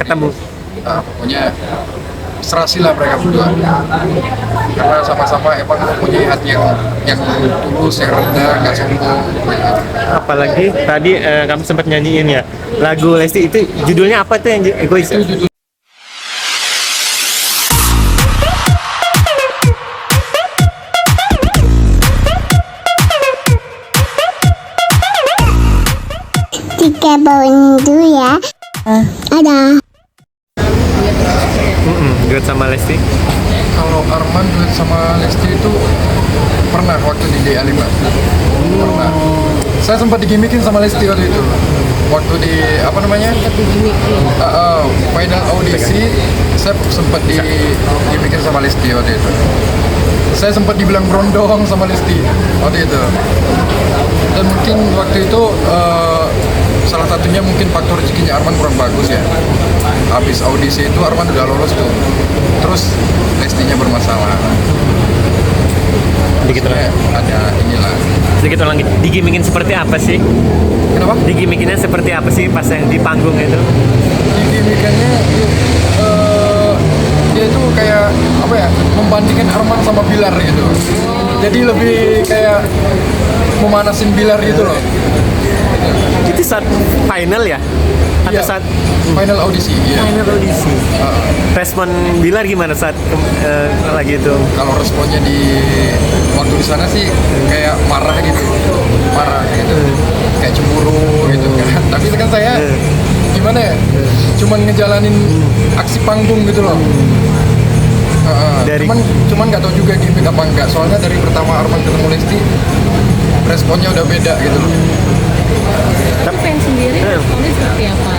ketemu. Pokoknya serasi lah mereka berdua, karena sama-sama emang mempunyai hati yang tulus, yang rendah, nggak sombong. Apalagi tadi kamu sempat nyanyiin ya lagu Lesti itu, judulnya apa tuh yang egois? Itu judul Tiga bawang dulu ya. Ada. Duet sama Lesti. kalau Arman duet sama Lesti itu pernah waktu di DA5. Pernah. Saya sempat digimikin sama Lesti waktu itu. Waktu di apa namanya? Final audisi saya sempat digimikin sama Lesti waktu itu. Saya sempat dibilang brondong sama Lesti waktu itu. Dan mungkin waktu itu salah satunya mungkin faktor rezekinya Arman kurang bagus ya. Habis audisi itu Arman udah lolos tuh. Terus Lestinya bermasalah. Sedikit ulang. Ada inilah. Sedikit ulang. Digimikin seperti apa sih? Kenapa? Digimikinnya seperti apa sih pas yang di panggung itu? Gimikannya dia itu kayak apa ya, membandingkan Arman sama Bilar gitu. Jadi lebih kayak memanasin Bilar gitu loh. Itu saat final ya? Atau Iya, saat final audisi. Iya. final audisi? Respon Bilar gimana saat lagi itu? Kalau responnya di waktu di sana sih kayak marah gitu, kayak cemburu gitu kan. Tapi kan saya gimana ya, cuman ngejalanin aksi panggung gitu loh. Dari- Cuman nggak tahu juga gimmick apa enggak. Soalnya dari pertama Arman ketemu Lesti, responnya udah beda gitu loh. Tapi fans sendiri responnya seperti apa?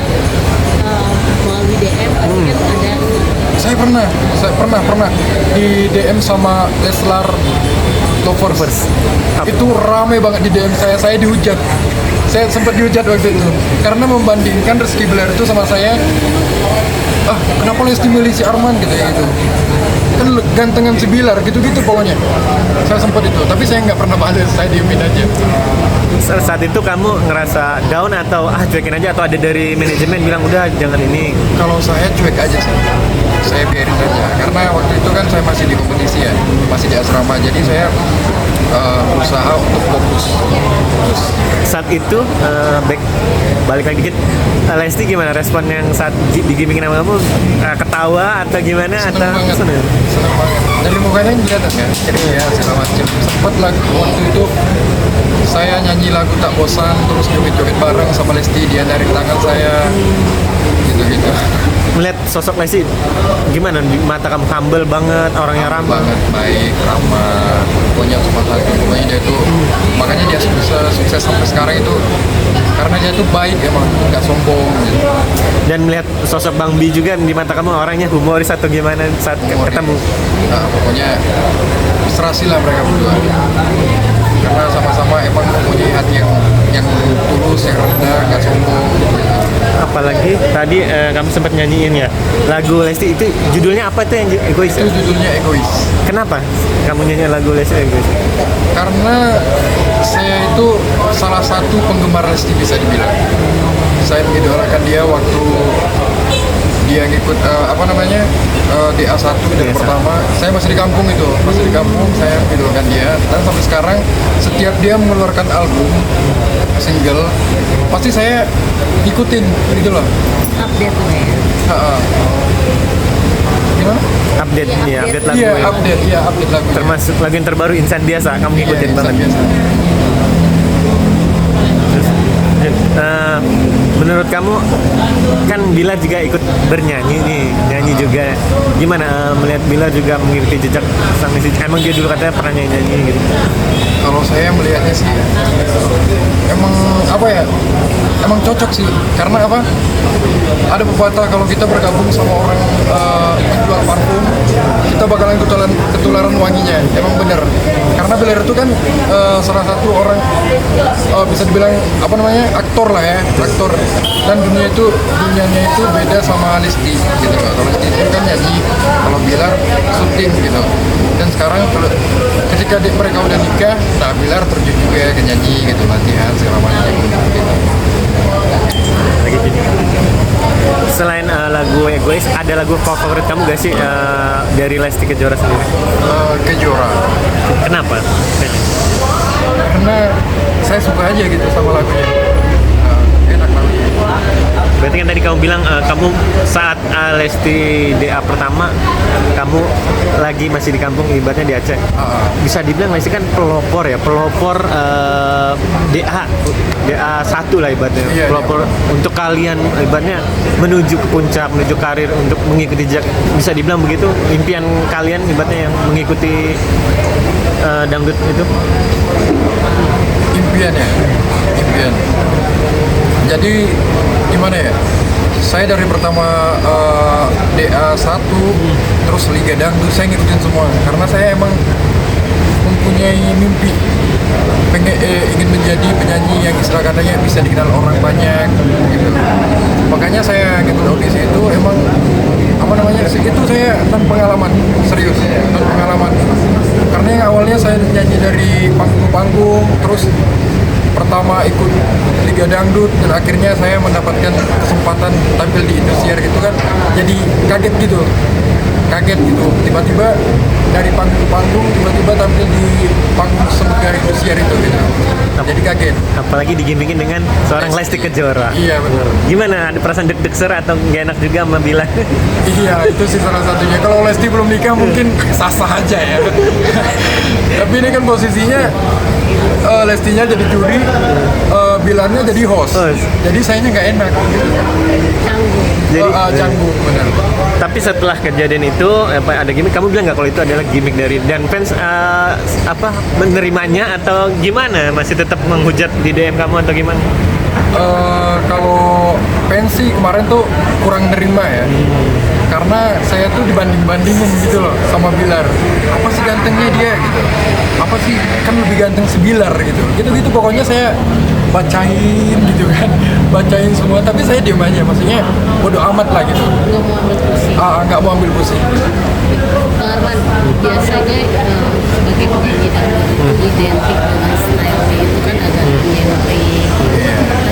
Melalui DM pasti kan ada. Saya pernah di DM sama Leslar Lovers. Itu rame banget di DM saya dihujat. Saya sempat dihujat waktu itu karena membandingkan Rizky Bilar itu sama saya. Kenapa Lesti milih si Arman gitu ya gitu. Kan gantengan si Bilar gitu-gitu pokoknya. Saya sempat itu, tapi saya nggak pernah balas, saya diemin aja. Saat itu kamu ngerasa down atau cuekin aja, atau ada dari manajemen bilang udah jangan ini? Kalau saya cuek aja sih, saya biarin aja. Karena waktu itu kan saya masih di kompetisi ya, masih di asrama, jadi saya berusaha untuk fokus. Saat itu balik lagi dikit, Lesti gimana respon yang saat digimikin sama kamu? Ketawa atau gimana? Seneng Atau banget, seneng? seneng banget. Dari mukanya kelihatan kan, ceria segala macam. Sempet lagu waktu itu saya nyanyi lagu Tak Bosan, terus joget-joget bareng sama Lesti, dia narik tangan saya, gitu-gitu. Melihat sosok Lesti gimana di mata kamu? Humble banget, orangnya ramah Banget, baik, ramah, pokoknya sopan hati. Pokoknya dia tuh, makanya dia bisa sukses sampai sekarang itu karena dia tuh baik emang, nggak sombong gitu. Dan melihat sosok Bang Bi juga di mata kamu orangnya humoris atau gimana saat ketemu? Nah, pokoknya serasi lah mereka berdua, karena sama-sama emang mempunyai hati yang tulus, yang rendah, nggak sombong. Apalagi tadi kamu sempat nyanyiin ya lagu Lesti itu, judulnya apa tuh yang egois? Itu judulnya Egois. Kenapa kamu nyanyi lagu Lesti egois? Karena saya itu salah satu penggemar Lesti bisa dibilang. Saya mengidolakan dia waktu dia ngikut DA1 dari DA1. pertama. Saya masih di kampung itu, saya mengidolakan dia. Dan sampai sekarang setiap dia mengeluarkan album, single, pasti saya ikutin gitu loh. Update lah ya. Gimana? Update nih, update lagu Iya, ya. update lagu. Termasuk lagu yang terbaru Insan Biasa, kamu ngikutin banget. Biasa. Menurut kamu kan Bila juga ikut bernyanyi nih, nyanyi juga. Gimana melihat Bila juga mengikuti jejak sang istri? Emang dia dulu katanya pernah nyanyi gitu. Kalau saya melihatnya sih emang apa ya, emang cocok sih, karena apa, ada pepatah kalau kita bergabung sama orang penjual parfum, kita bakalan ketularan wanginya. Emang bener, karena Bilar itu kan salah satu orang bisa dibilang apa namanya, aktor lah ya, aktor. Dan dunianya itu beda sama Lesti gitu. Kalau Lesti itu kan nyanyi, kalau Bilar syuting gitu. Dan sekarang ketika mereka udah nikah, nah Bilar terjun juga ke nyanyi gitu, latihan segala macam gitu. Lagi gini. Selain lagu Egois, ada lagu favorit kamu gak sih dari Lesti Kejora sendiri? Kejora. Kenapa? Karena saya suka aja gitu sama lagunya. Enak banget. Berarti kan tadi kamu bilang kamu saat Lesti DA pertama kamu lagi masih di kampung, ibaratnya di Aceh. Bisa dibilang Lesti kan pelopor ya, pelopor DA 1 lah ibaratnya. Iya, Pelopor untuk kalian ibaratnya menuju ke puncak, menuju karir untuk mengikuti jejak, bisa dibilang begitu impian kalian ibaratnya yang mengikuti dangdut itu. Impian ya, impian. Jadi gimana ya? Saya dari pertama DA 1 terus Liga Dangdut saya ngikutin semua karena saya emang mempunyai mimpi ingin menjadi penyanyi yang istilah katanya bisa dikenal orang banyak gitu. Makanya saya ngikut audisi itu emang apa namanya itu saya tanpa pengalaman serius tanpa pengalaman karena yang awalnya saya nyanyi dari panggung ke panggung terus pertama ikut Liga Dangdut dan akhirnya saya mendapatkan kesempatan tampil di Indosiar gitu kan jadi kaget gitu tiba-tiba dari panggung ke panggung tiba-tiba tampil di panggung Semgar Indosiar itu gitu jadi kaget Apalagi digimikin dengan seorang Lesti Kejora. iya benar Gimana, ada perasaan deg-deg ser atau gak enak juga sama Bila? iya itu sih salah satunya kalau Lesti belum nikah mungkin sah-sah aja ya tapi ini kan posisinya Lestinya jadi juri, Bilarnya jadi host. Jadi sayanya nggak enak. Canggung. Jadi canggung benar. tapi setelah kejadian itu ada gimmick, kamu bilang nggak kalau itu adalah gimmick dari dan fans menerimanya atau gimana? Masih tetap menghujat di DM kamu atau gimana? Kalau pensi kemarin tuh kurang nerima ya karena saya tuh dibanding-bandingin gitu loh sama Bilar apa sih gantengnya dia gitu apa sih kan lebih ganteng si Bilar gitu pokoknya saya bacain gitu kan bacain semua tapi saya diem aja maksudnya bodo amat lah gitu Nggak mau ambil pusing. nggak mau ambil pusing Bang Arman, biasanya sebagai penyanyi dangdut itu identik dengan style itu kan agak nyentrik.